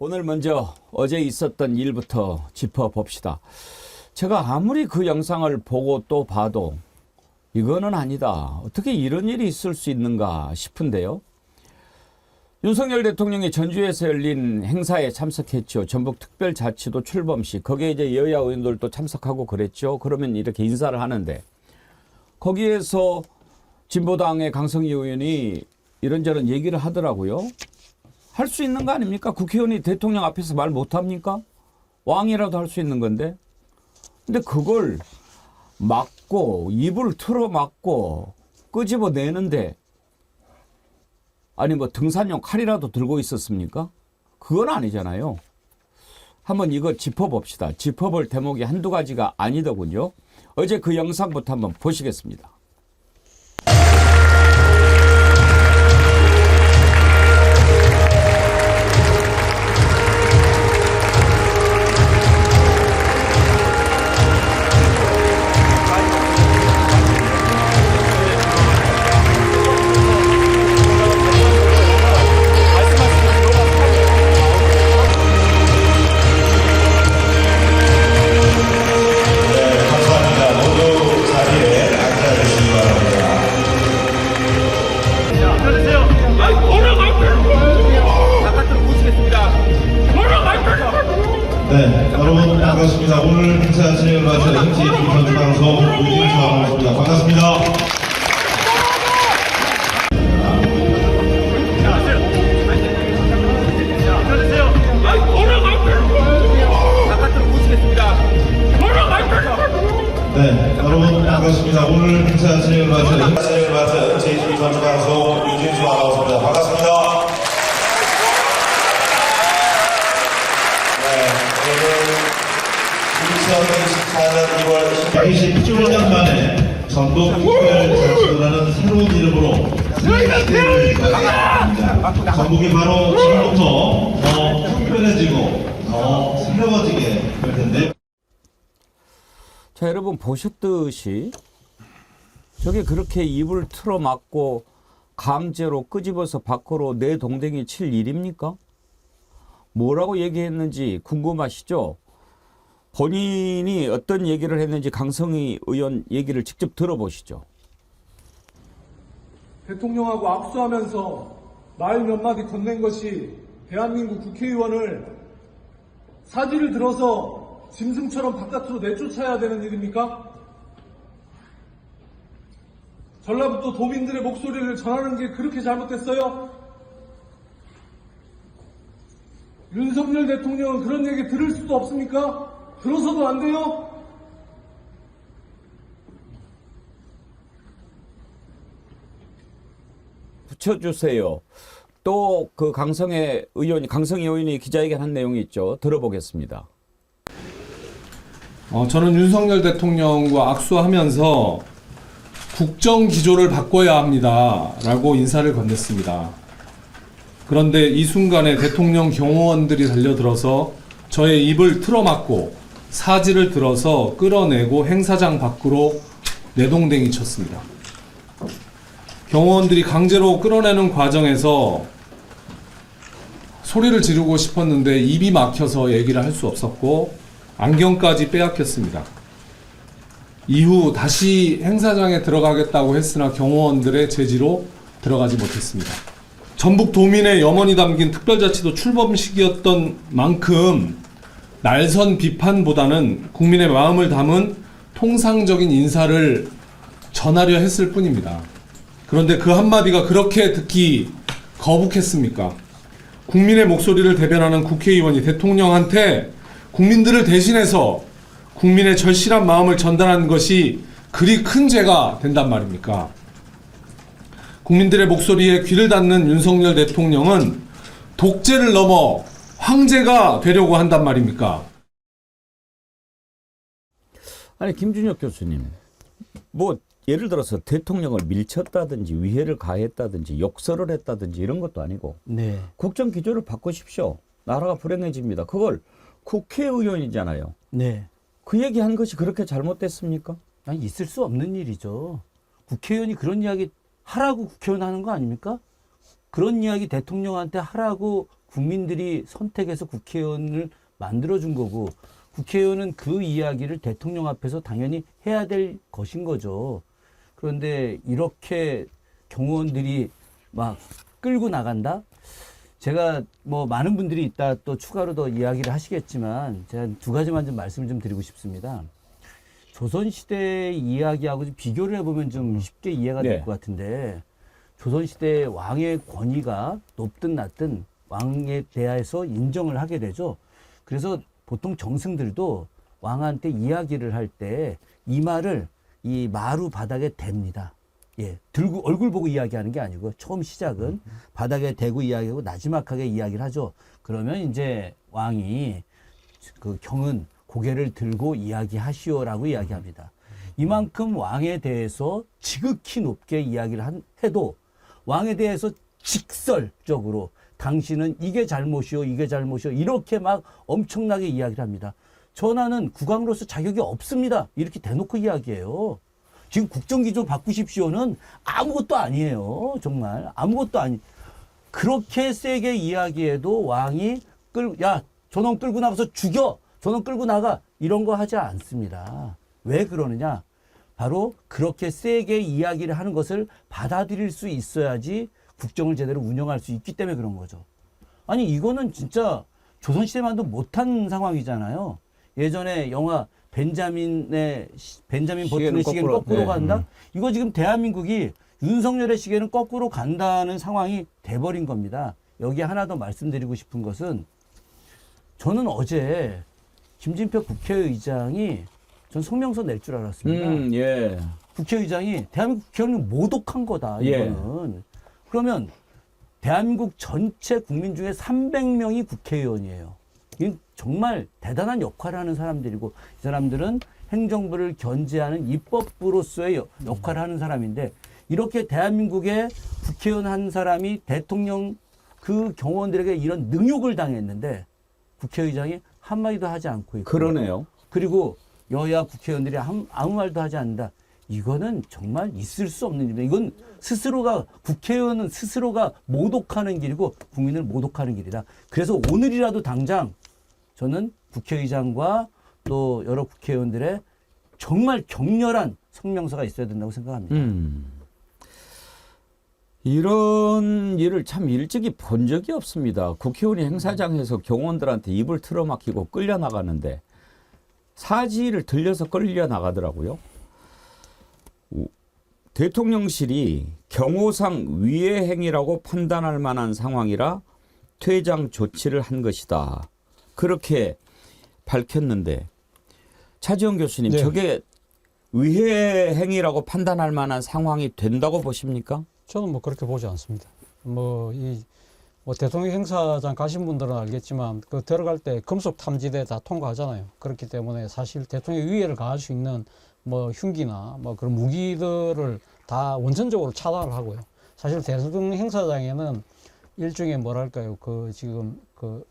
오늘 먼저 어제 있었던 일부터 짚어봅시다. 제가 아무리 그 영상을 보고 또 봐도 이거는 아니다. 어떻게 이런 일이 있을 수 있는가 싶은데요. 윤석열 대통령이 전주에서 열린 행사에 참석했죠. 전북특별자치도 출범식. 거기에 이제 여야 의원들도 참석하고 그랬죠. 그러면 이렇게 인사를 하는데 거기에서 진보당의 강성희 의원이 이런저런 얘기를 하더라고요. 할 수 있는 거 아닙니까? 국회의원이 대통령 앞에서 말 못합니까? 왕이라도 할 수 있는 건데. 근데 그걸 막고 입을 틀어 막고 끄집어내는데 아니 뭐 등산용 칼이라도 들고 있었습니까? 그건 아니잖아요. 한번 이거 짚어봅시다. 짚어볼 대목이 한두 가지가 아니더군요. 어제 그 영상부터 한번 보시겠습니다. 네, 여러분 반갑습니다. 오늘 행사 진행을 맡은 JTBC 방송 유진수입니다. 반갑습니다. 네, 여러분 반갑습니다. 오늘 행사 진행을 맡은 JTBC 방송 유진수 아나운서입니다. 반갑습니다. 2024년 2월 120주년 만에 전북특별자치도라는 새로운 이름으로 전북이 바로 지금부터 더 특별해지고 더 새로워지게 될 텐데. 자, 여러분 보셨듯이 저게 그렇게 입을 틀어 막고 강제로 끄집어서 밖으로 내 동댕이 칠 일입니까? 뭐라고 얘기했는지 궁금하시죠? 본인이 어떤 얘기를 했는지 강성희 의원 얘기를 직접 들어보시죠. 대통령하고 악수하면서 말 몇 마디 건넨 것이 대한민국 국회의원을 사지를 들어서 짐승처럼 바깥으로 내쫓아야 되는 일입니까? 전라북도 도민들의 목소리를 전하는 게 그렇게 잘못됐어요? 윤석열 대통령은 그런 얘기 들을 수도 없습니까? 들어서도 안 돼요? 붙여주세요. 또 그 강성희 의원이 기자회견한 내용이 있죠. 들어보겠습니다. 저는 윤석열 대통령과 악수하면서 국정 기조를 바꿔야 합니다. 라고 인사를 건넸습니다. 그런데 이 순간에 대통령 경호원들이 달려들어서 저의 입을 틀어막고 사지를 들어서 끌어내고 행사장 밖으로 내동댕이 쳤습니다. 경호원들이 강제로 끌어내는 과정에서 소리를 지르고 싶었는데 입이 막혀서 얘기를 할 수 없었고 안경까지 빼앗겼습니다. 이후 다시 행사장에 들어가겠다고 했으나 경호원들의 제지로 들어가지 못했습니다. 전북 도민의 염원이 담긴 특별자치도 출범식이었던 만큼 날선 비판보다는 국민의 마음을 담은 통상적인 인사를 전하려 했을 뿐입니다. 그런데 그 한마디가 그렇게 듣기 거북했습니까? 국민의 목소리를 대변하는 국회의원이 대통령한테 국민들을 대신해서 국민의 절실한 마음을 전달하는 것이 그리 큰 죄가 된단 말입니까? 국민들의 목소리에 귀를 닫는 윤석열 대통령은 독재를 넘어 황제가 되려고 한단 말입니까? 아니 김준혁 교수님, 뭐 예를 들어서 대통령을 밀쳤다든지 위해를 가했다든지 욕설을 했다든지 이런 것도 아니고 네. 국정 기조를 바꾸십시오. 나라가 불행해집니다. 그걸 국회의원이잖아요. 네. 그 얘기한 것이 그렇게 잘못됐습니까? 아니, 있을 수 없는 일이죠. 국회의원이 그런 이야기 하라고 국회의원 하는 거 아닙니까? 그런 이야기 대통령한테 하라고 국민들이 선택해서 국회의원을 만들어준 거고 국회의원은 그 이야기를 대통령 앞에서 당연히 해야 될 것인 거죠. 그런데 이렇게 경호원들이 막 끌고 나간다? 제가 뭐 많은 분들이 이따 또 추가로 더 이야기를 하시겠지만 제가 두 가지만 좀 말씀을 좀 드리고 싶습니다. 조선시대 이야기하고 좀 비교를 해보면 좀 쉽게 이해가 될 것 같은데 조선시대 왕의 권위가 높든 낮든 왕에 대해서 인정을 하게 되죠. 그래서 보통 정승들도 왕한테 이야기를 할 때 이 말을 이 마루 바닥에 댑니다. 예, 들고 얼굴 보고 이야기하는 게 아니고 처음 시작은 바닥에 대고 이야기하고 나지막하게 이야기를 하죠. 그러면 이제 왕이 그 경은 고개를 들고 이야기하시오라고 이야기합니다. 이만큼 왕에 대해서 지극히 높게 이야기를 해도 왕에 대해서 직설적으로 당신은 이게 잘못이오, 이게 잘못이오 이렇게 막 엄청나게 이야기를 합니다. 전하는 국왕으로서 자격이 없습니다. 이렇게 대놓고 이야기해요. 지금 국정기조 바꾸십시오는 아무것도 아니에요. 정말 아무것도 아니. 그렇게 세게 이야기해도 왕이 야 저놈 끌고 나가서 죽여. 저놈 끌고 나가. 이런 거 하지 않습니다. 왜 그러느냐? 바로 그렇게 세게 이야기를 하는 것을 받아들일 수 있어야지 국정을 제대로 운영할 수 있기 때문에 그런 거죠. 아니 이거는 진짜 조선시대만도 못한 상황이잖아요. 예전에 영화 벤자민 버튼의 시계는 거꾸로 간다? 이거 지금 대한민국이 윤석열의 시계는 거꾸로 간다는 상황이 돼버린 겁니다. 여기 하나 더 말씀드리고 싶은 것은 저는 어제 김진표 국회의장이 전 성명서 낼 줄 알았습니다. 예. 국회의장이 대한민국 국회의원은 모독한 거다. 이거는. 예. 그러면 대한민국 전체 국민 중에 300명이 국회의원이에요. 이 정말 대단한 역할을 하는 사람들이고 이 사람들은 행정부를 견제하는 입법부로서의 역할을 하는 사람인데 이렇게 대한민국의 국회의원 한 사람이 대통령 그 경호원들에게 이런 능욕을 당했는데 국회의장이 한마디도 하지 않고 있고 그러네요. 그리고 여야 국회의원들이 아무 말도 하지 않는다. 이거는 정말 있을 수 없는 일입니다. 이건 스스로가 국회의원은 스스로가 모독하는 길이고 국민을 모독하는 길이다. 그래서 오늘이라도 당장 저는 국회의장과 또 여러 국회의원들의 정말 격렬한 성명서가 있어야 된다고 생각합니다. 이런 일을 참 일찍이 본 적이 없습니다. 국회의원이 행사장에서 경호원들한테 입을 틀어막히고 끌려나가는데 사지를 들려서 끌려나가더라고요. 대통령실이 경호상 위해 행위라고 판단할 만한 상황이라 퇴장 조치를 한 것이다. 그렇게 밝혔는데 차지원 교수님 네. 저게 위해 행위라고 판단할 만한 상황이 된다고 보십니까? 저는 뭐 그렇게 보지 않습니다. 뭐 대통령 행사장 가신 분들은 알겠지만 그 들어갈 때 금속 탐지대 다 통과하잖아요. 그렇기 때문에 사실 대통령 위해를 가할 수 있는 뭐 흉기나 뭐 그런 무기들을 다 원천적으로 차단을 하고요. 사실 대통령 행사장에는 일종의 뭐랄까요, 지금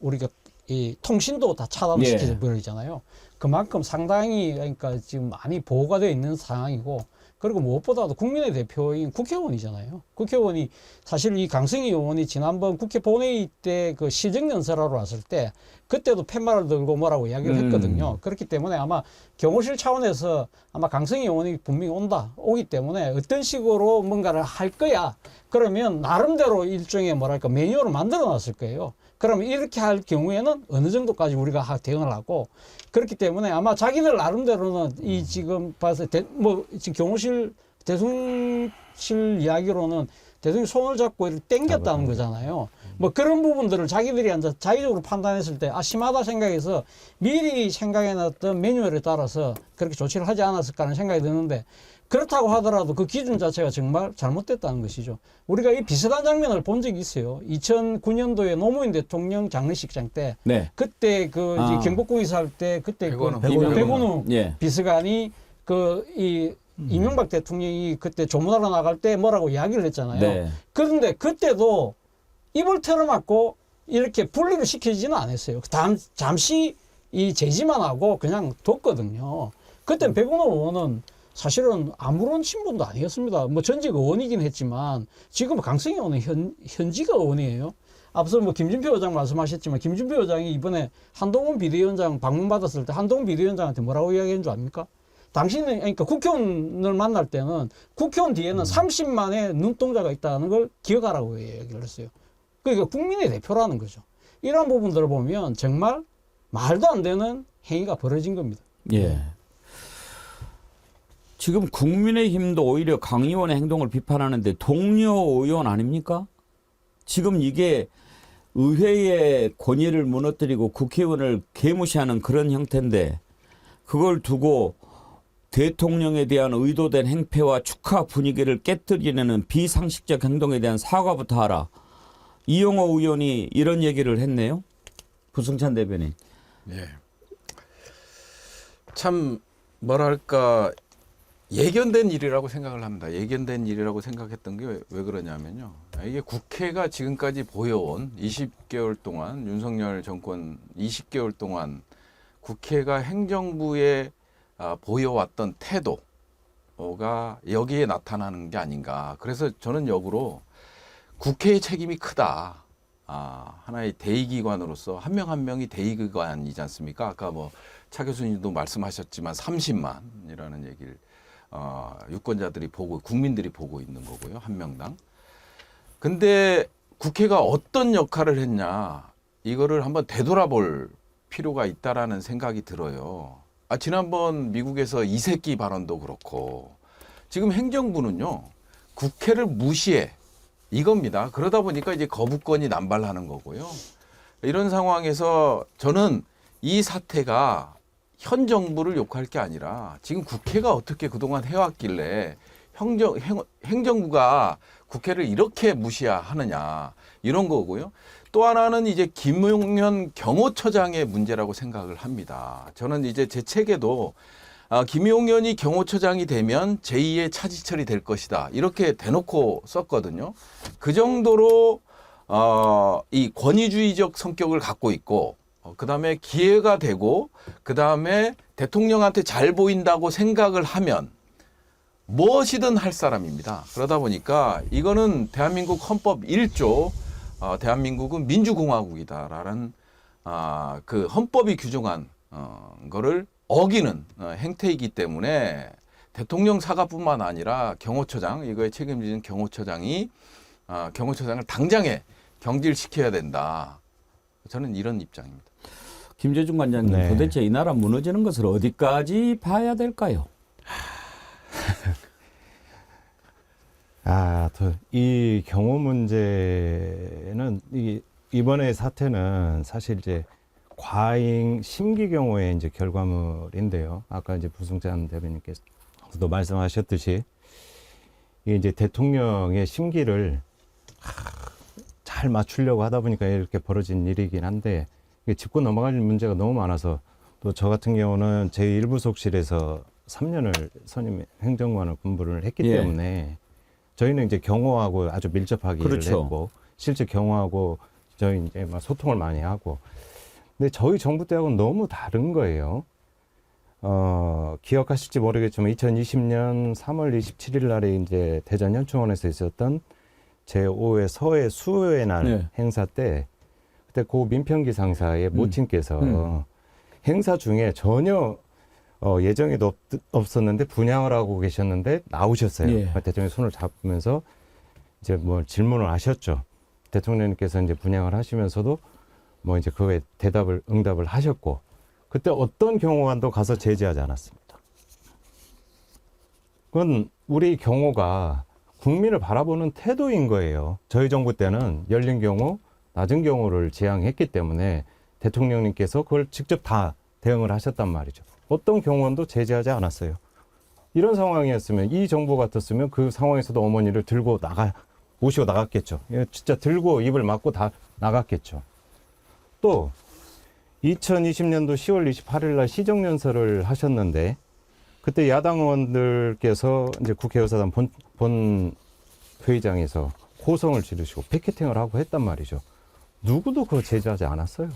우리가 이 통신도 다 차단시켜 버리잖아요. 그만큼 상당히 그러니까 지금 많이 보호가 되어 있는 상황이고, 그리고 무엇보다도 국민의 대표인 국회의원이잖아요. 국회의원이 사실 이 강승희 의원이 지난번 국회 본회의 때 그 시정연설하러 왔을 때 그때도 팻말을 들고 뭐라고 이야기를 했거든요. 그렇기 때문에 아마 경호실 차원에서 아마 강승희 의원이 분명히 오기 때문에 어떤 식으로 뭔가를 할 거야. 그러면 나름대로 일종의 뭐랄까 매뉴얼을 만들어 놨을 거예요. 그러면 이렇게 할 경우에는 어느 정도까지 우리가 대응을 하고, 그렇기 때문에 아마 자기들 나름대로는 이 지금 봐서 지금 경호실 대통령실 이야기로는 대통령이 손을 잡고 이렇게 당겼다는 거잖아요. 뭐 그런 부분들을 자기들이 앉아 자의적으로 판단했을 때 심하다 생각해서 미리 생각해놨던 매뉴얼에 따라서 그렇게 조치를 하지 않았을까 하는 생각이 드는데, 그렇다고 하더라도 그 기준 자체가 정말 잘못됐다는 것이죠. 우리가 이 비슷한 장면을 본 적이 있어요. 2009년도에 노무현 대통령 장례식장 때, 그때 경복궁 이사할 때 그때 백운우 비서관이 이명박 대통령이 그때 조문하러 나갈 때 뭐라고 이야기를 했잖아요. 그런데 그때도 입을 틀어막고 이렇게 분리를 시키지는 않았어요. 잠시 이 제지만 하고 그냥 뒀거든요. 그때 백운호 의원은 사실은 아무런 신분도 아니었습니다. 뭐 전직 의원이긴 했지만 지금 강승희 의원은 현직 의원이에요. 앞서 뭐 김진표 의장 말씀하셨지만 김진표 의장이 이번에 한동훈 비대위원장 방문받았을 때 한동훈 비대위원장한테 뭐라고 이야기한 줄 압니까? 당신은, 그러니까 국회의원을 만날 때는 국회의원 뒤에는 30만의 눈동자가 있다는 걸 기억하라고 얘기를 했어요. 그러니까 국민의 대표라는 거죠. 이런 부분들을 보면 정말 말도 안 되는 행위가 벌어진 겁니다. 예. 지금 국민의힘도 오히려 강 의원의 행동을 비판하는데 동료 의원 아닙니까? 지금 이게 의회의 권위를 무너뜨리고 국회의원을 개무시하는 그런 형태인데 그걸 두고 대통령에 대한 의도된 행패와 축하 분위기를 깨뜨리려는 비상식적 행동에 대한 사과부터 하라. 이용호 의원이 이런 얘기를 했네요. 부승찬 대변인. 예. 참 뭐랄까 예견된 일이라고 생각을 합니다. 예견된 일이라고 생각했던 게 왜 그러냐면요. 이게 국회가 지금까지 보여온 20개월 동안 윤석열 정권 20개월 동안 국회가 행정부에 보여왔던 태도가 여기에 나타나는 게 아닌가. 그래서 저는 역으로 국회의 책임이 크다. 하나의 대의기관으로서 한 명 한 명이 대의기관이지 않습니까? 아까 뭐 차 교수님도 말씀하셨지만 30만이라는 얘기를 유권자들이 보고 국민들이 보고 있는 거고요. 한 명당. 근데 국회가 어떤 역할을 했냐 이거를 한번 되돌아볼 필요가 있다라는 생각이 들어요. 지난번 미국에서 이새끼 발언도 그렇고 지금 행정부는요 국회를 무시해 이겁니다. 그러다 보니까 이제 거부권이 남발하는 거고요. 이런 상황에서 저는 이 사태가 현 정부를 욕할 게 아니라 지금 국회가 어떻게 그동안 해왔길래 행정부가 국회를 이렇게 무시하느냐 이런 거고요. 또 하나는 이제 김용현 경호처장의 문제라고 생각을 합니다. 저는 이제 제 책에도 김용현이 경호처장이 되면 제2의 차지철이 될 것이다. 이렇게 대놓고 썼거든요. 그 정도로 이 권위주의적 성격을 갖고 있고 그다음에 기회가 되고 그다음에 대통령한테 잘 보인다고 생각을 하면 무엇이든 할 사람입니다. 그러다 보니까 이거는 대한민국 헌법 1조 대한민국은 민주공화국이다라는 그 헌법이 규정한 거를 어기는 행태이기 때문에 대통령 사과뿐만 아니라 경호처장 이거에 책임지는 경호처장이 경호처장을 당장에 경질시켜야 된다. 저는 이런 입장입니다. 김재중 관장님 네. 도대체 이 나라 무너지는 것을 어디까지 봐야 될까요? 이 경호 문제는 이번에 사태는 사실 이제 과잉 심기 경호의 이제 결과물인데요. 아까 이제 부승찬 대변인께서도 말씀하셨듯이 이게 이제 대통령의 심기를 잘 맞추려고 하다 보니까 이렇게 벌어진 일이긴 한데 이게 짚고 넘어갈 문제가 너무 많아서 또 저 같은 경우는 제 1부속실에서 3년을 선임 행정관을 공부를 했기 예. 때문에 저희는 이제 경호하고 아주 밀접하게 그렇죠. 일을 했고 실제 경호하고 저희 이제 막 소통을 많이 하고 근데 저희 정부 때하고는 너무 다른 거예요. 기억하실지 모르겠지만 2020년 3월 27일 날에 이제 대전 현충원에서 있었던 제5회 서해 수호의 날 네. 행사 때 그때 고 민평기 상사의 모친께서 행사 중에 전혀 예정에도 없었는데 분양을 하고 계셨는데 나오셨어요. 예. 대통령이 손을 잡으면서 이제 뭐 질문을 하셨죠. 대통령님께서 이제 분양을 하시면서도 뭐 이제 그거에 응답을 하셨고 그때 어떤 경호관도 가서 제지하지 않았습니다. 그건 우리 경호가 국민을 바라보는 태도인 거예요. 저희 정부 때는 열린 경호, 낮은 경호를 지향했기 때문에 대통령님께서 그걸 직접 다 대응을 하셨단 말이죠. 어떤 경호원도 제지하지 않았어요. 이런 상황이었으면 이 정부 같았으면 그 상황에서도 어머니를 모시고 나갔겠죠. 진짜 들고 입을 막고 다 나갔겠죠. 또 2020년도 10월 28일 날 시정연설을 하셨는데 그때 야당 의원들께서 이제 국회의사당 본 회의장에서 호성을 지르시고 피켓팅을 하고 했단 말이죠. 누구도 그거 제지하지 않았어요.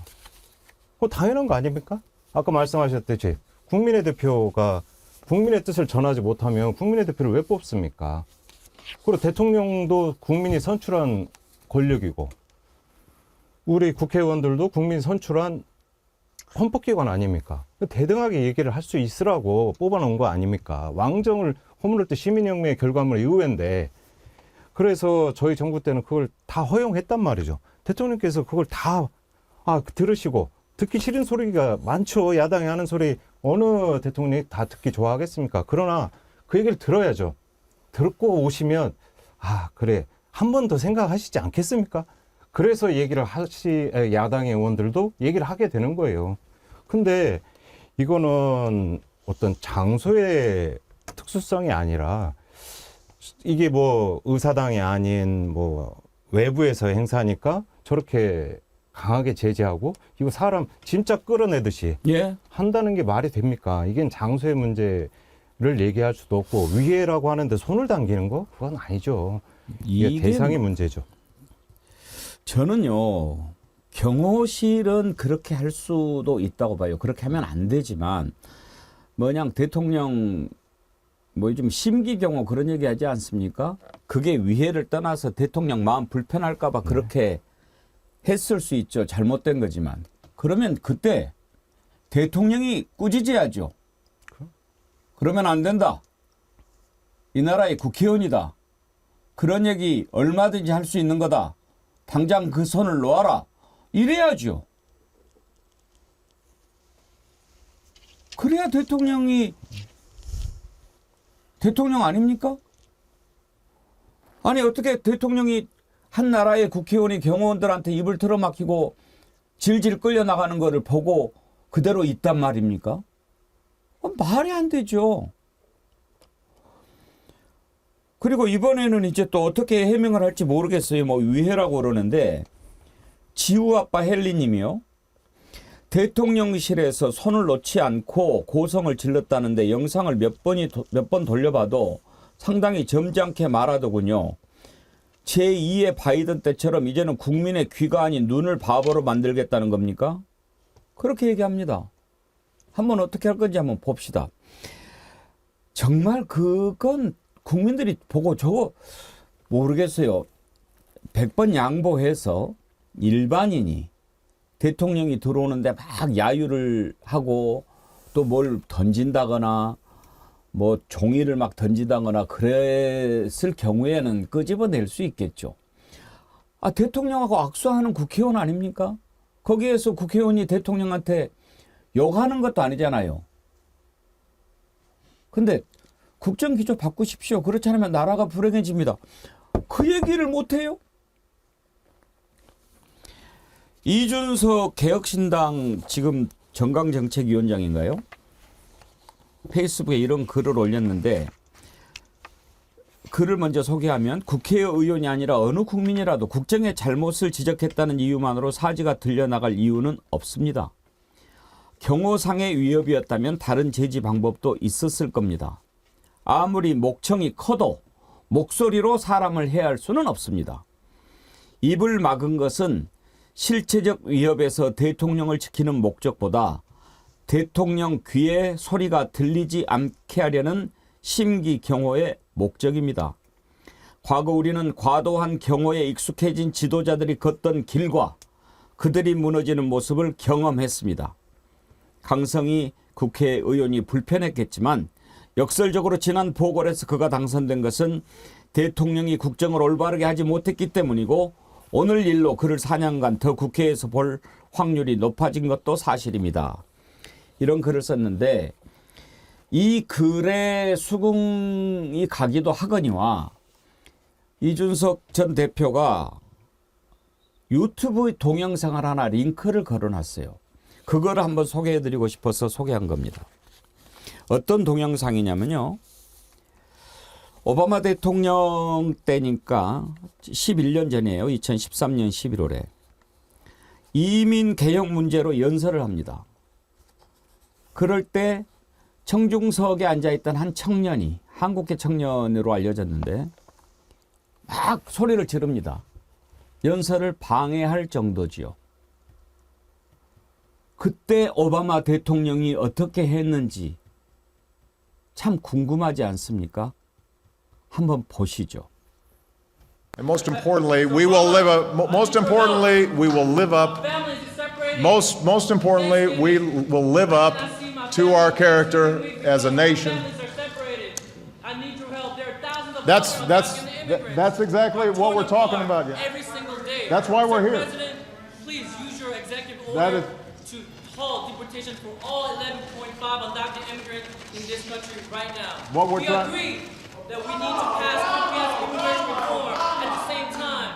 그거 당연한 거 아닙니까? 아까 말씀하셨듯이 국민의 대표가 국민의 뜻을 전하지 못하면 국민의 대표를 왜 뽑습니까? 그리고 대통령도 국민이 선출한 권력이고 우리 국회의원들도 국민이 선출한 헌법기관 아닙니까? 대등하게 얘기를 할 수 있으라고 뽑아놓은 거 아닙니까? 왕정을 허물을 때 시민혁명의 결과물 이후인데 그래서 저희 정부 때는 그걸 다 허용했단 말이죠. 대통령께서 그걸 다 들으시고 듣기 싫은 소리가 많죠. 야당이 하는 소리 어느 대통령이 다 듣기 좋아하겠습니까? 그러나 그 얘기를 들어야죠. 듣고 오시면 그래 한 번 더 생각하시지 않겠습니까? 그래서 얘기를 야당의 의원들도 얘기를 하게 되는 거예요. 근데 이거는 어떤 장소의 특수성이 아니라 이게 뭐 의사당이 아닌 뭐 외부에서 행사니까 저렇게 강하게 제재하고 이거 사람 진짜 끌어내듯이 예. 한다는 게 말이 됩니까? 이게 장소의 문제를 얘기할 수도 없고 위해라고 하는데 손을 당기는 거? 그건 아니죠. 이게 대상의 문제죠. 저는요, 경호실은 그렇게 할 수도 있다고 봐요. 그렇게 하면 안 되지만, 뭐냥 대통령, 뭐 요즘 심기 경호 그런 얘기 하지 않습니까? 그게 위해를 떠나서 대통령 마음 불편할까봐 그렇게 했을 수 있죠. 잘못된 거지만. 그러면 그때 대통령이 꾸짖어야죠. 그러면 안 된다. 이 나라의 국회의원이다. 그런 얘기 얼마든지 할 수 있는 거다. 당장 그 손을 놓아라. 이래야죠. 그래야 대통령이 대통령 아닙니까? 아니 어떻게 대통령이 한 나라의 국회의원이 경호원들한테 입을 틀어막히고 질질 끌려나가는 거를 보고 그대로 있단 말입니까? 말이 안 되죠. 그리고 이번에는 이제 또 어떻게 해명을 할지 모르겠어요. 뭐 위해라고 그러는데 지우아빠 헬리님이요. 대통령실에서 손을 놓지 않고 고성을 질렀다는데 영상을 몇 번 돌려봐도 상당히 점잖게 말하더군요. 제2의 바이든 때처럼 이제는 국민의 귀가 아닌 눈을 바보로 만들겠다는 겁니까? 그렇게 얘기합니다. 한번 어떻게 할 건지 한번 봅시다. 정말 그건 국민들이 보고 저거 모르겠어요. 100번 양보해서 일반인이 대통령이 들어오는데 막 야유를 하고 또 뭘 던진다거나 뭐 종이를 막 던진다거나 그랬을 경우에는 끄집어낼 수 있겠죠. 대통령하고 악수하는 국회의원 아닙니까? 거기에서 국회의원이 대통령한테 욕하는 것도 아니잖아요. 근데 국정기조 바꾸십시오. 그렇지 않으면 나라가 불행해집니다. 그 얘기를 못해요? 이준석 개혁신당 지금 정강정책위원장인가요? 페이스북에 이런 글을 올렸는데 글을 먼저 소개하면 국회의원이 아니라 어느 국민이라도 국정의 잘못을 지적했다는 이유만으로 사지가 들려나갈 이유는 없습니다. 경호상의 위협이었다면 다른 제지 방법도 있었을 겁니다. 아무리 목청이 커도 목소리로 사람을 해할 수는 없습니다. 입을 막은 것은 실체적 위협에서 대통령을 지키는 목적보다 대통령 귀에 소리가 들리지 않게 하려는 심기 경호의 목적입니다. 과거 우리는 과도한 경호에 익숙해진 지도자들이 걷던 길과 그들이 무너지는 모습을 경험했습니다. 강성희 국회의원이 불편했겠지만 역설적으로 지난 보궐에서 그가 당선된 것은 대통령이 국정을 올바르게 하지 못했기 때문이고 오늘 일로 그를 4년간 더 국회에서 볼 확률이 높아진 것도 사실입니다. 이런 글을 썼는데 이 글에 수긍이 가기도 하거니와 이준석 전 대표가 유튜브 동영상을 하나 링크를 걸어놨어요. 그거를 한번 소개해드리고 싶어서 소개한 겁니다. 어떤 동영상이냐면요. 오바마 대통령 때니까 11년 전이에요. 2013년 11월에. 이민 개혁 문제로 연설을 합니다. 그럴 때 청중석에 앉아있던 한 청년이 한국계 청년으로 알려졌는데 막 소리를 지릅니다. 연설을 방해할 정도지요. 그때 오바마 대통령이 어떻게 했는지 참 궁금하지 않습니까? 한번 보시죠. And most importantly, we will live up. Most importantly, we will live up. Most importantly, we will live up to our character as a nation. That's exactly what we're talking about. Yeah. Every single day. That's why we're here. President, please use your executive That order to halt deportation for all 11.5 undocumented immigrants in this country right now. What we're we trying- agree that we need to pass comprehensive immigration reform. At the same time,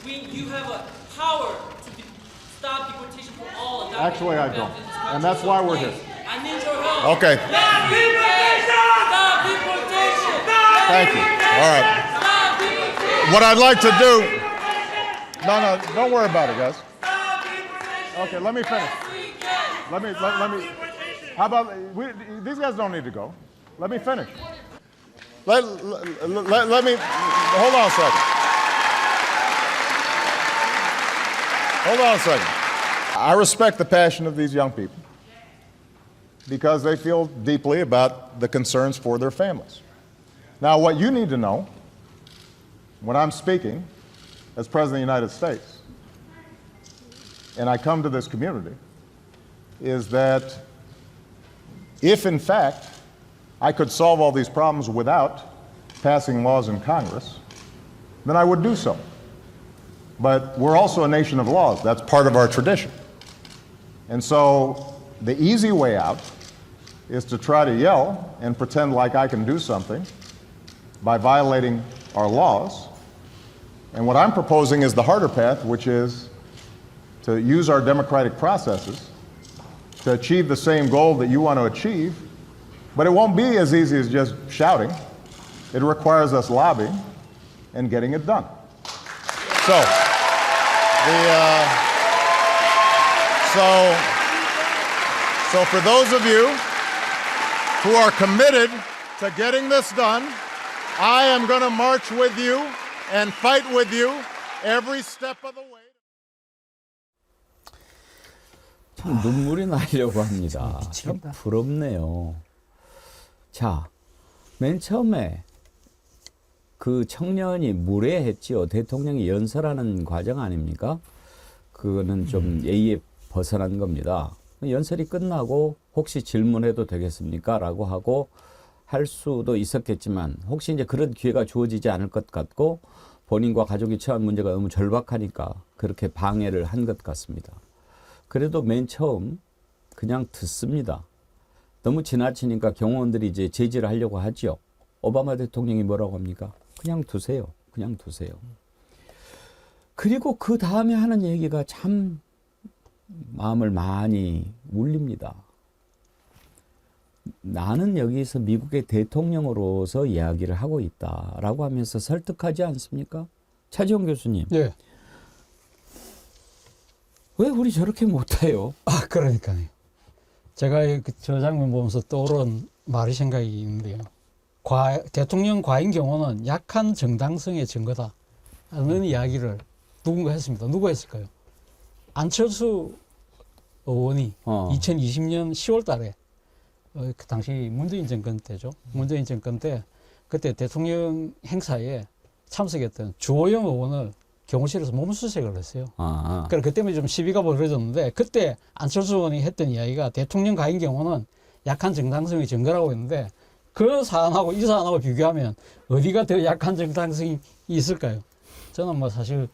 you have a power to stop deportation for all undocumented Actually, I immigrants don't. in this country. And that's So why we're please, here. I need your help. Okay. Stop deportation! Stop deportation! Thank you. All right. Stop deportation! What I'd like to do. No, don't worry about it, guys. Okay, let me finish. Let me. How about these guys don't need to go. Let me finish. Let me. Hold on a second. Hold on a second. I respect the passion of these young people because they feel deeply about the concerns for their families. Now, what you need to know when I'm speaking as President of the United States, and I come to this community, is that if, in fact, I could solve all these problems without passing laws in Congress, then I would do so. But we're also a nation of laws. That's part of our tradition. And so the easy way out is to try to yell and pretend like I can do something by violating our laws. And what I'm proposing is the harder path, which is to use our democratic processes to achieve the same goal that you want to achieve. But it won't be as easy as just shouting. It requires us lobbying and getting it done. So, so for those of you who are committed to getting this done, I am going to march with you and fight with you every step of the way. 참 눈물이 나려고 합니다. 참 부럽네요. 자, 맨 처음에 그 청년이 무례했지요. 대통령이 연설하는 과정 아닙니까? 그거는 좀 예의에 벗어난 겁니다. 연설이 끝나고 혹시 질문해도 되겠습니까? 라고 하고 할 수도 있었겠지만 혹시 이제 그런 기회가 주어지지 않을 것 같고 본인과 가족이 처한 문제가 너무 절박하니까 그렇게 방해를 한 것 같습니다. 그래도 맨 처음 그냥 듣습니다. 너무 지나치니까 경호원들이 이제 제지를 하려고 하죠. 오바마 대통령이 뭐라고 합니까? 그냥 두세요. 그냥 두세요. 그리고 그 다음에 하는 얘기가 참 마음을 많이 울립니다. 나는 여기서 미국의 대통령으로서 이야기를 하고 있다라고 하면서 설득하지 않습니까? 차지원 교수님. 예. 왜 우리 저렇게 못해요? 아, 그러니까요. 제가 저 장면 보면서 떠오른 말이 생각이 있는데요. 대통령 과잉 경호는 약한 정당성의 증거다 하는 이야기를 누군가 했습니다. 누가 했을까요? 안철수 의원이 2020년 10월 달에 그 당시 문재인 정권 때죠. 문재인 정권 때 그때 대통령 행사에 참석했던 주호영 의원을 경호실에서 몸수색을 했어요. 그러니까 그때 때문에 좀 시비가 벌어졌는데 그때 안철수 의원이 했던 이야기가 대통령 과잉 경호는 약한 정당성의 증거라고 했는데 그 사안하고 이 사안하고 비교하면 어디가 더 약한 정당성이 있을까요? 저는 뭐 사실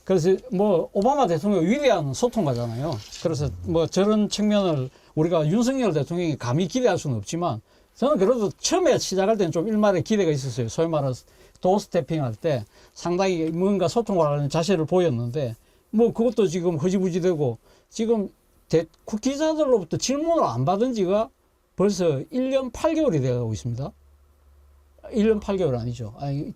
그래서 뭐 오바마 대통령 위대한 소통가잖아요. 그래서 뭐 저런 측면을 우리가 윤석열 대통령이 감히 기대할 수는 없지만 저는 그래도 처음에 시작할 때는 좀 일말의 기대가 있었어요. 소위 말해서 도어스태핑 할 때 상당히 뭔가 소통을 하는 자세를 보였는데 뭐 그것도 지금 흐지부지되고 지금 국회의사들로부터 질문을 안 받은 지가 벌써 1년 8개월이 되어가고 있습니다. 1년 8개월 아니죠. 아니,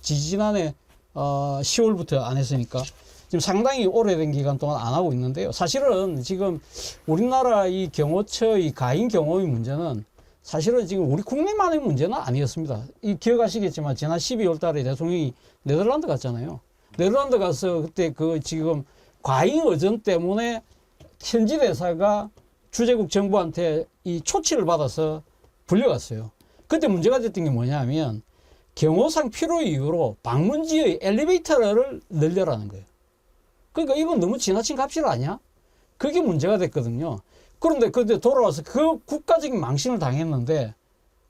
지지난해 10월부터 안 했으니까 지금 상당히 오래된 기간 동안 안 하고 있는데요. 사실은 지금 우리나라 이 경호처 이 가인 경호의 문제는 사실은 지금 우리 국민만의 문제는 아니었습니다. 기억하시겠지만 지난 12월 달에 대통령이 네덜란드 갔잖아요. 네덜란드 가서 그때 지금 과잉 의전 때문에 현지 대사가 주재국 정부한테 이 초치를 받아서 불려갔어요. 그때 문제가 됐던 게 뭐냐면 경호상 필요 이유로 방문지의 엘리베이터를 늘려라는 거예요. 그러니까 이건 너무 지나친 값일 아니야? 그게 문제가 됐거든요. 그런데 그때 돌아와서 그 국가적인 망신을 당했는데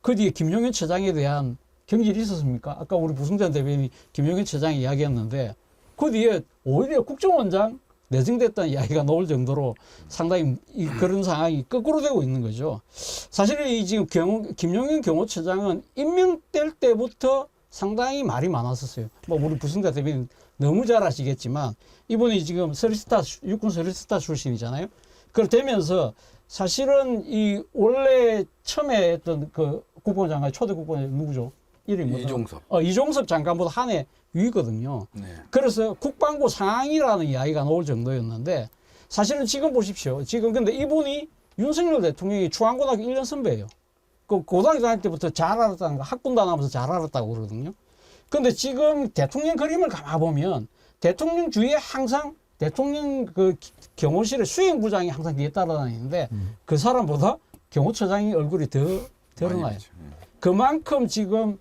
그 뒤에 김용현 처장에 대한 경질이 있었습니까? 아까 우리 부승찬 대변인이 김용현 처장이 이야기했는데 그 뒤에 오히려 국정원장 내정됐다는 이야기가 나올 정도로 상당히 그런 상황이 거꾸로 되고 있는 거죠. 사실 이 지금 김용현 경호처장은 임명될 때부터 상당히 말이 많았었어요. 뭐 우리 부승찬 대변인 너무 잘 아시겠지만 이분이 지금 서리스타 육군 서리스타 출신이잖아요. 그렇다면서 사실은 이 원래 처음에 했던 그 국방장관 초대 국방장관 누구죠? 이름이 뭐죠? 이종섭. 이종섭 장관보다 한 해 위거든요. 네. 그래서 국방부 상황이라는 이야기가 나올 정도였는데 사실은 지금 보십시오. 지금 근데 이분이 윤석열 대통령이 중앙고등학교 1년 선배예요. 그 고등학교 다닐 때부터 잘 알았다는 거 학군 다니면서 잘 알았다고 그러거든요. 근데 지금 대통령 그림을 감아보면 대통령 주위에 항상 대통령 그 경호실의 수행부장이 항상 뒤에 따라다니는데 그 사람보다 경호처장이 얼굴이 더 드러나요. 그만큼 지금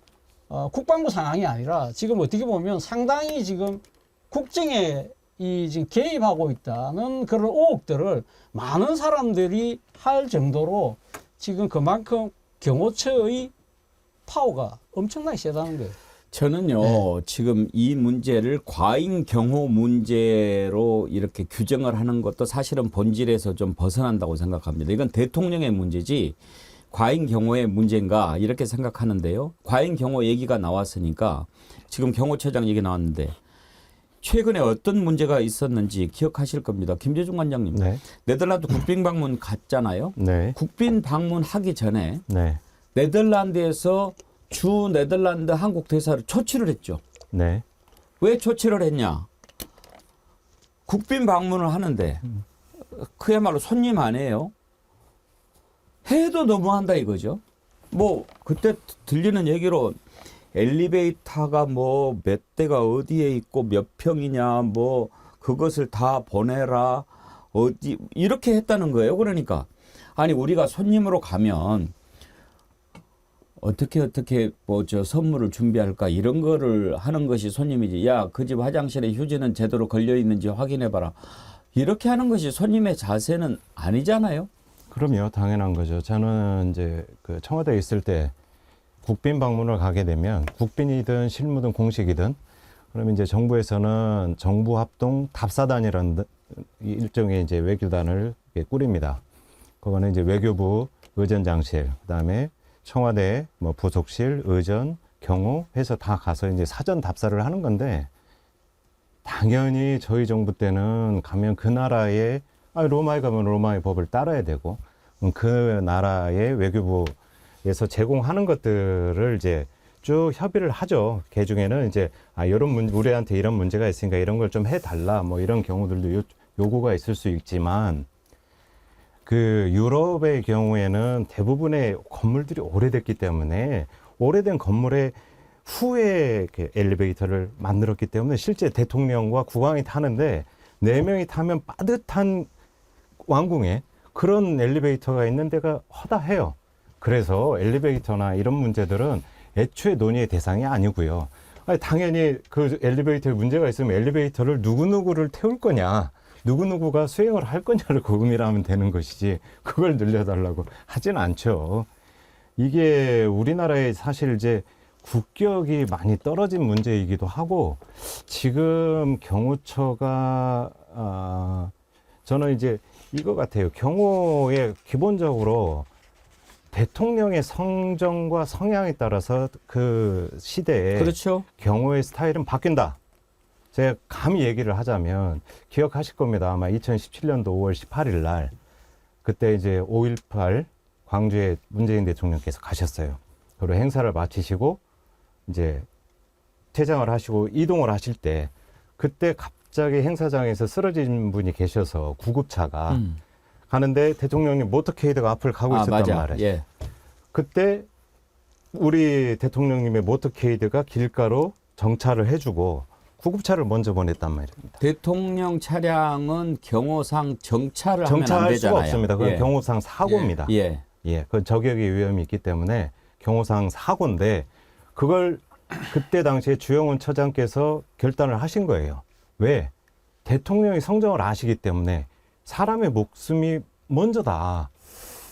국방부 상황이 아니라 지금 어떻게 보면 상당히 지금 국정에 이 지금 개입하고 있다는 그런 의혹들을 많은 사람들이 할 정도로 지금 그만큼 경호처의 파워가 엄청나게 세다는 거예요. 저는요, 지금 이 문제를 과잉 경호 문제로 이렇게 규정을 하는 것도 사실은 본질에서 좀 벗어난다고 생각합니다. 이건 대통령의 문제지 과잉 경호의 문제인가 이렇게 생각하는데요. 과잉 경호 얘기가 나왔으니까 지금 경호처장 얘기 나왔는데 최근에 어떤 문제가 있었는지 기억하실 겁니다. 김재중 관장님. 네. 네덜란드 국빈 방문 갔잖아요. 네. 국빈 방문하기 전에 네. 네덜란드에서 주 네덜란드 한국 대사를 초치를 했죠. 네. 왜 초치를 했냐? 국빈 방문을 하는데 그야말로 손님 아니에요. 해도 너무한다 이거죠. 뭐 그때 들리는 얘기로 엘리베이터가 뭐 몇 대가 어디에 있고 몇 평이냐 뭐 그것을 다 보내라 어디 이렇게 했다는 거예요. 그러니까 아니 우리가 손님으로 가면 어떻게 뭐 저 선물을 준비할까 이런 거를 하는 것이 손님이지. 야, 그 집 화장실에 휴지는 제대로 걸려 있는지 확인해 봐라. 이렇게 하는 것이 손님의 자세는 아니잖아요. 그럼요, 당연한 거죠. 저는 이제 그 청와대에 있을 때 국빈 방문을 가게 되면 국빈이든 실무든 공식이든 그러면 이제 정부에서는 정부 합동 답사단이라는 일종의 이제 외교단을 꾸립니다. 그거는 이제 외교부 의전장실, 그다음에 청와대 뭐 부속실, 의전, 경호 해서 다 가서 이제 사전 답사를 하는 건데 당연히 저희 정부 때는 가면 그 나라의 로마에 가면 로마의 법을 따라야 되고 그 나라의 외교부에서 제공하는 것들을 이제 쭉 협의를 하죠. 그 중에는 이제 이런 우리한테 이런 문제가 있으니까 이런 걸 좀 해달라 뭐 이런 경우들도 요구가 있을 수 있지만 그 유럽의 경우에는 대부분의 건물들이 오래됐기 때문에 오래된 건물에 후에 엘리베이터를 만들었기 때문에 실제 대통령과 국왕이 타는데 4명이 타면 빠듯한 왕궁에 그런 엘리베이터가 있는 데가 허다해요. 그래서 엘리베이터나 이런 문제들은 애초에 논의의 대상이 아니고요. 당연히 그 엘리베이터에 문제가 있으면 엘리베이터를 누구누구를 태울 거냐, 누구누구가 수행을 할 거냐를 고민하면 되는 것이지 그걸 늘려달라고 하진 않죠. 이게 우리나라의 사실 이제 국격이 많이 떨어진 문제이기도 하고 지금 경호처가 저는 이제 이거 같아요. 경호에 기본적으로 대통령의 성정과 성향에 따라서 그 시대에 그렇죠. 경호의 스타일은 바뀐다. 제가 감히 얘기를 하자면 기억하실 겁니다. 아마 2017년도 5월 18일 날 그때 이제 5.18 광주에 문재인 대통령께서 가셨어요. 그리고 행사를 마치시고 이제 퇴장을 하시고 이동을 하실 때 그때 갑자기 행사장에서 쓰러진 분이 계셔서 구급차가 가는데 대통령님 모터케이드가 앞을 가고 있었단 맞아. 말이에요. 예. 그때 우리 대통령님의 모터케이드가 길가로 정차를 해주고 구급차를 먼저 보냈단 말입니다. 대통령 차량은 경호상 정차를 하면 안 정차할 수가 되잖아요. 없습니다. 그건 예. 경호상 사고입니다. 예. 예, 그 저격의 위험이 있기 때문에 경호상 사고인데 그걸 그때 당시에 주영훈 처장께서 결단을 하신 거예요. 왜? 대통령이 성정을 아시기 때문에 사람의 목숨이 먼저다.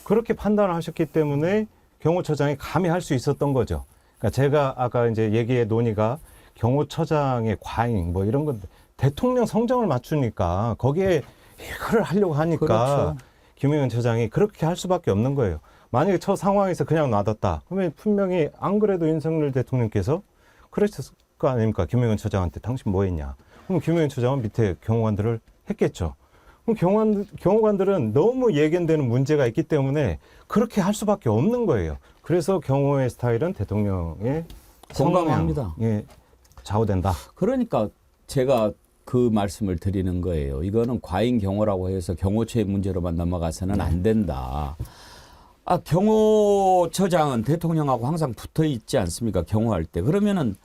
그렇게 판단을 하셨기 때문에 경호처장이 감히 할 수 있었던 거죠. 그러니까 제가 아까 이제 얘기의 논의가 경호처장의 과잉 뭐 이런 건 대통령 성정을 맞추니까 거기에 이걸 하려고 하니까 그렇죠. 김영현 처장이 그렇게 할 수밖에 없는 거예요. 만약에 저 상황에서 그냥 놔뒀다. 그러면 분명히 안 그래도 윤석열 대통령께서 그랬을 거 아닙니까? 김영현 처장한테 당신 뭐 했냐. 그럼 김영현 처장은 밑에 경호관들을 했겠죠. 그럼 경호관들은 너무 예견되는 문제가 있기 때문에 그렇게 할 수밖에 없는 거예요. 그래서 경호의 스타일은 대통령의 공감합니다. 성향에 좌우된다. 그러니까 제가 그 말씀을 드리는 거예요. 이거는 과잉 경호라고 해서 경호처의 문제로만 넘어가서는 안 된다. 경호처장은 대통령하고 항상 붙어 있지 않습니까? 경호할 때. 그러면은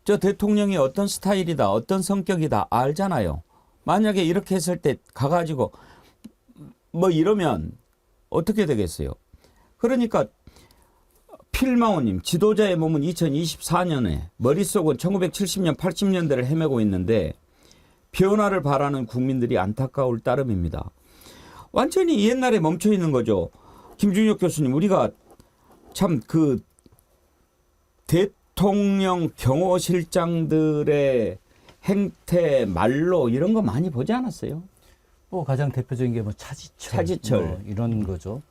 저 대통령이 어떤 스타일이다, 어떤 성격이다 알잖아요. 만약에 이렇게 했을 때 가가지고 뭐 이러면 어떻게 되겠어요? 그러니까 필마오님, 지도자의 몸은 2024년에 머릿속은 1970년, 80년대를 헤매고 있는데 변화를 바라는 국민들이 안타까울 따름입니다. 완전히 옛날에 멈춰 있는 거죠. 김준혁 교수님, 우리가 참 그 대통령 경호실장들의 행태, 말로 이런 거 많이 보지 않았어요? 뭐 가장 대표적인 게 뭐 차지철 뭐 이런 거죠.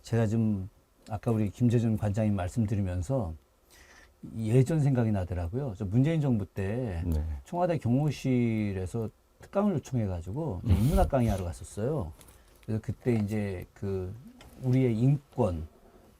제가 좀 아까 우리 김재준 관장님 말씀드리면서 예전 생각이 나더라고요. 저 문재인 정부 때 네. 청와대 경호실에서 특강을 요청해가지고 인문학 강의하러 갔었어요. 그래서 그때 이제 그 우리의 인권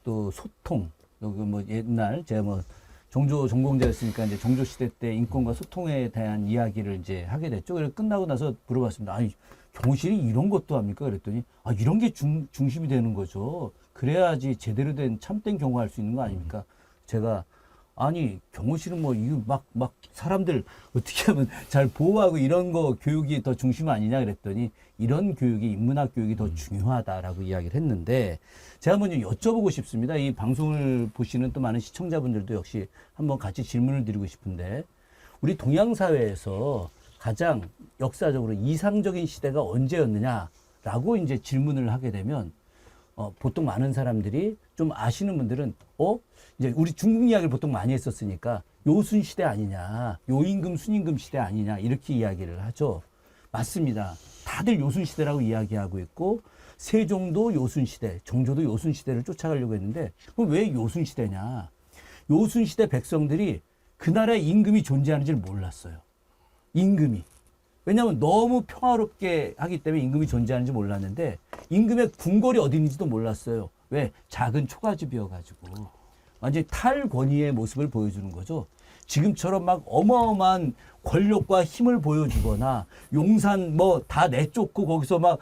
또 소통 또 그 뭐 옛날 제가 뭐 종조 전공자였으니까 이제 종조 시대 때 인권과 소통에 대한 이야기를 이제 하게 됐죠. 그래서 끝나고 나서 물어봤습니다. 아니 경호실이 이런 것도 합니까? 그랬더니 이런 게 중심이 되는 거죠. 그래야지 제대로 된 참된 경호할 수 있는 거 아닙니까? 제가 아니 경호실은 뭐 이거 막 사람들 어떻게 하면 잘 보호하고 이런 거 교육이 더 중심 아니냐 그랬더니 이런 교육이 인문학 교육이 더 중요하다라고 이야기를 했는데 제가 먼저 여쭤보고 싶습니다. 이 방송을 보시는 또 많은 시청자분들도 역시 한번 같이 질문을 드리고 싶은데 우리 동양 사회에서 가장 역사적으로 이상적인 시대가 언제였느냐라고 이제 질문을 하게 되면 보통 많은 사람들이 좀 아시는 분들은 이제 우리 중국 이야기를 보통 많이 했었으니까 요순 시대 아니냐, 요임금 순임금 시대 아니냐 이렇게 이야기를 하죠. 맞습니다. 다들 요순 시대라고 이야기하고 있고 세종도 요순 시대, 정조도 요순 시대를 쫓아가려고 했는데 그럼 왜 요순 시대냐? 요순 시대 백성들이 그 나라에 임금이 존재하는지를 몰랐어요. 임금이. 왜냐하면 너무 평화롭게 하기 때문에 임금이 존재하는지 몰랐는데 임금의 궁궐이 어디 있는지도 몰랐어요. 왜? 작은 초가집이어가지고. 완전히 탈권위의 모습을 보여주는 거죠. 지금처럼 막 어마어마한 권력과 힘을 보여주거나 용산 뭐 다 내쫓고 거기서 막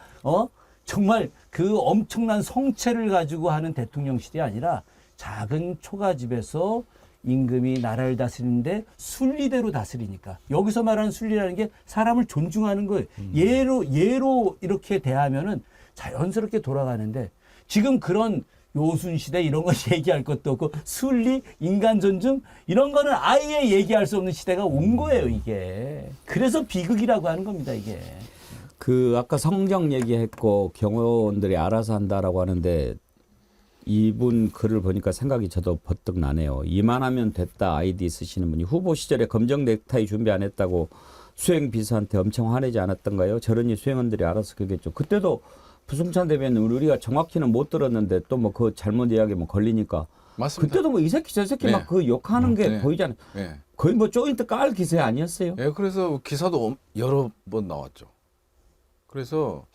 정말 그 엄청난 성체를 가지고 하는 대통령실이 아니라 작은 초가집에서 임금이 나라를 다스리는데 순리대로 다스리니까 여기서 말하는 순리라는 게 사람을 존중하는 거예요. 예로 이렇게 대하면은 자연스럽게 돌아가는데 지금 그런 요순시대 이런 거 얘기할 것도 없고 순리, 인간 존중 이런 거는 아예 얘기할 수 없는 시대가 온 거예요, 이게. 그래서 비극이라고 하는 겁니다, 이게. 아까 성경 얘기했고 경호원들이 알아서 한다라고 하는데 이분 글을 보니까 생각이 저도 버뜩 나네요. 이만하면 됐다 아이디 쓰시는 분이 후보 시절에 검정 넥타이 준비 안 했다고 수행 비서한테 엄청 화내지 않았던가요? 저러니 수행원들이 알아서 그겠죠. 그때도 부승찬 대변인 우리가 정확히는 못 들었는데 또 뭐 그 잘못 이야기면 걸리니까 맞습니다. 그때도 뭐 이 새끼 저 새끼 네. 막 그 욕하는 게 네. 보이잖아요. 네. 거의 뭐 조인트 깔 기세 아니었어요? 예, 그래서 기사도 여러 번 나왔죠. 그래서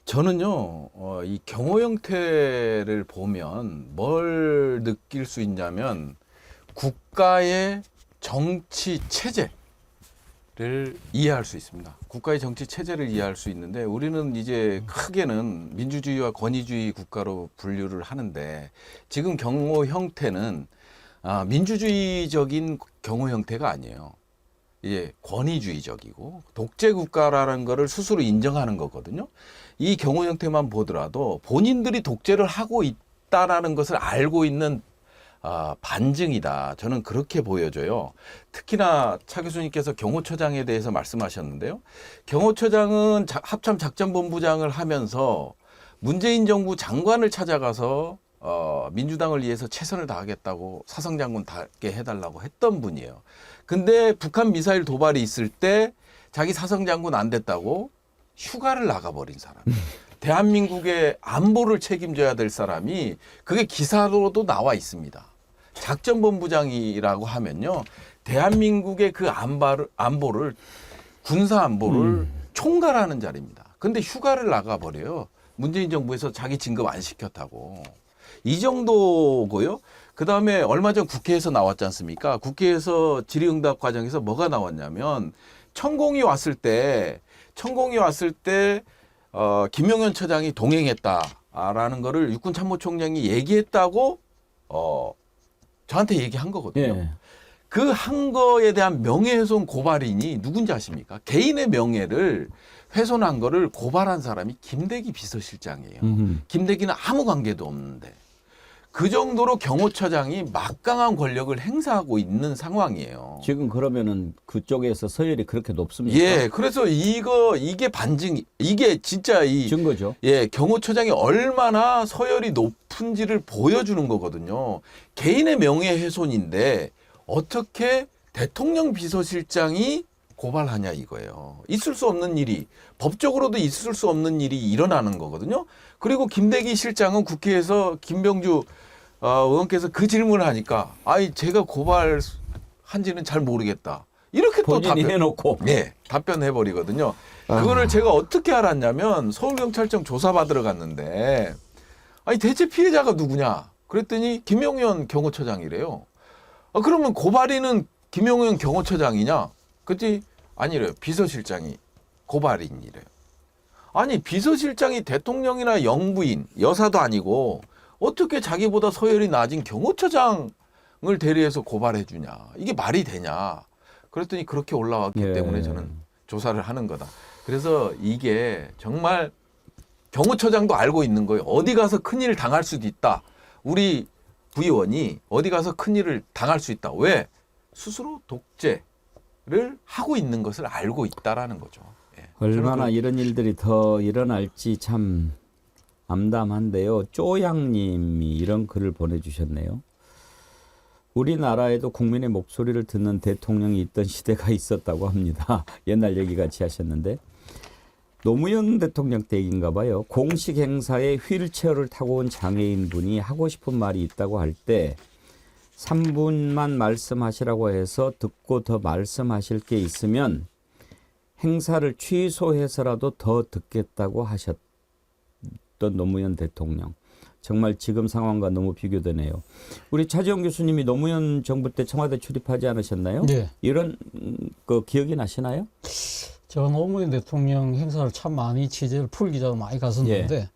저는요, 이 경호 형태를 보면 뭘 느낄 수 있냐면 국가의 정치 체제를 이해할 수 있습니다. 국가의 정치 체제를 이해할 수 있는데 우리는 이제 크게는 민주주의와 권위주의 국가로 분류를 하는데 지금 경호 형태는 민주주의적인 경호 형태가 아니에요. 권위주의적이고 독재 국가라는 거를 스스로 인정하는 거거든요. 이 경우 형태만 보더라도 본인들이 독재를 하고 있다라는 것을 알고 있는 반증이다. 저는 그렇게 보여져요. 특히나 차 교수님께서 경호처장에 대해서 말씀하셨는데요. 경호처장은 합참작전본부장을 하면서 문재인 정부 장관을 찾아가서 민주당을 위해서 최선을 다하겠다고 사성장군 닿게 해달라고 했던 분이에요. 근데 북한 미사일 도발이 있을 때 자기 사성장군 안 됐다고 휴가를 나가버린 사람. 대한민국의 안보를 책임져야 될 사람이 그게 기사로도 나와 있습니다. 작전본부장이라고 하면요. 대한민국의 그 안보를 군사 안보를 총괄하는 자리입니다. 근데 휴가를 나가버려요. 문재인 정부에서 자기 진급 안 시켰다고. 이 정도고요. 그다음에 얼마 전 국회에서 나왔지 않습니까? 국회에서 질의응답 과정에서 뭐가 나왔냐면 천공이 왔을 때 김용현 처장이 동행했다라는 거를 육군참모총장이 얘기했다고 저한테 얘기한 거거든요. 예. 그 한 거에 대한 명예훼손 고발인이 누군지 아십니까? 개인의 명예를 훼손한 거를 고발한 사람이 김대기 비서실장이에요. 김대기는 아무 관계도 없는데 그 정도로 경호처장이 막강한 권력을 행사하고 있는 상황이에요. 지금 그러면은 그쪽에서 서열이 그렇게 높습니까? 예, 그래서 이게 이게 진짜 증거죠. 경호처장이 얼마나 서열이 높은지를 보여주는 거거든요. 개인의 명예훼손인데 어떻게 대통령 비서실장이 고발하냐 이거예요. 있을 수 없는 일이, 법적으로도 있을 수 없는 일이 일어나는 거거든요. 그리고 김대기 실장은 국회에서 김병주 의원께서 그 질문을 하니까 제가 고발한지는 잘 모르겠다. 이렇게 또 해놓고. 답변해버리거든요. 그거를 제가 어떻게 알았냐면 서울경찰청 조사받으러 갔는데 대체 피해자가 누구냐? 그랬더니 김용현 경호처장이래요. 그러면 고발인은 김용현 경호처장이냐? 그랬더니 아니래요. 비서실장이 고발인이래요. 아니 비서실장이 대통령이나 영부인, 여사도 아니고 어떻게 자기보다 서열이 낮은 경호처장을 대리해서 고발해 주냐. 이게 말이 되냐. 그랬더니 그렇게 올라왔기 때문에 저는 조사를 하는 거다. 그래서 이게 정말 경호처장도 알고 있는 거예요. 어디 가서 큰일을 당할 수도 있다. 우리 부의원이 어디 가서 큰일을 당할 수 있다. 왜? 스스로 독재를 하고 있는 것을 알고 있다라는 거죠. 얼마나 이런 일들이 더 일어날지 참 암담한데요. 쪼양님이 이런 글을 보내주셨네요. 우리나라에도 국민의 목소리를 듣는 대통령이 있던 시대가 있었다고 합니다. 옛날 얘기 같이 하셨는데 노무현 대통령 때인가 봐요. 공식 행사에 휠체어를 타고 온 장애인분이 하고 싶은 말이 있다고 할 때 3분만 말씀하시라고 해서 듣고 더 말씀하실 게 있으면 행사를 취소해서라도 더 듣겠다고 하셨던 노무현 대통령. 정말 지금 상황과 너무 비교되네요. 우리 차지영 교수님이 노무현 정부 때 청와대 출입하지 않으셨나요? 네. 이런 그 기억이 나시나요? 저 노무현 대통령 행사를 참 많이 취재를 풀기자도 많이 갔었는데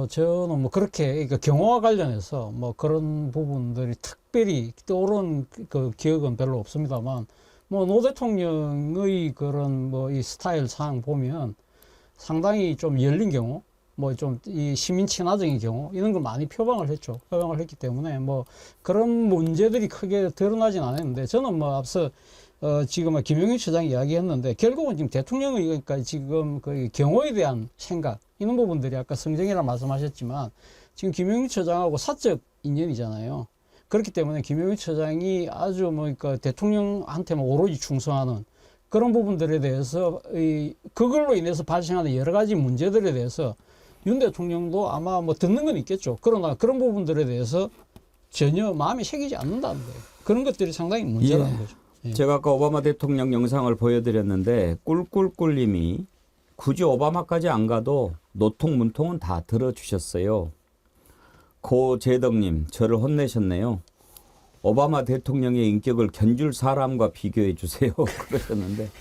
저는 뭐 그렇게 그러니까 경호와 관련해서 뭐 그런 부분들이 특별히 떠오른 그 기억은 별로 없습니다만 뭐 노 대통령의 그런 뭐 이 스타일상 보면 상당히 좀 열린 경우 뭐 좀 이 시민 친화적인 경우 이런 걸 많이 표방을 했기 때문에 뭐 그런 문제들이 크게 드러나진 않았는데 저는 뭐 앞서 지금 김용현 처장이 이야기했는데 결국은 지금 대통령의 그러니까 지금 그 경호에 대한 생각 이런 부분들이 아까 성정이라고 말씀하셨지만 지금 김용현 처장하고 사적 인연이잖아요. 그렇기 때문에 김용현 처장이 아주 뭐 그러니까 대통령한테만 오로지 충성하는 그런 부분들에 대해서 그걸로 인해서 발생하는 여러 가지 문제들에 대해서 윤 대통령도 아마 뭐 듣는 건 있겠죠. 그러나 그런 부분들에 대해서 전혀 마음에 새기지 않는다는 거예요. 그런 것들이 상당히 문제라는 거죠. 예. 제가 아까 오바마 대통령 영상을 보여드렸는데 꿀꿀꿀님이 굳이 오바마까지 안 가도 노통문통은 다 들어주셨어요. 고재덕님 저를 혼내셨네요. 오바마 대통령의 인격을 견줄 사람과 비교해 주세요. 그러셨는데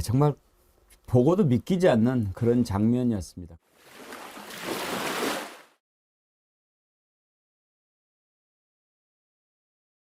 정말 보고도 믿기지 않는 그런 장면이었습니다.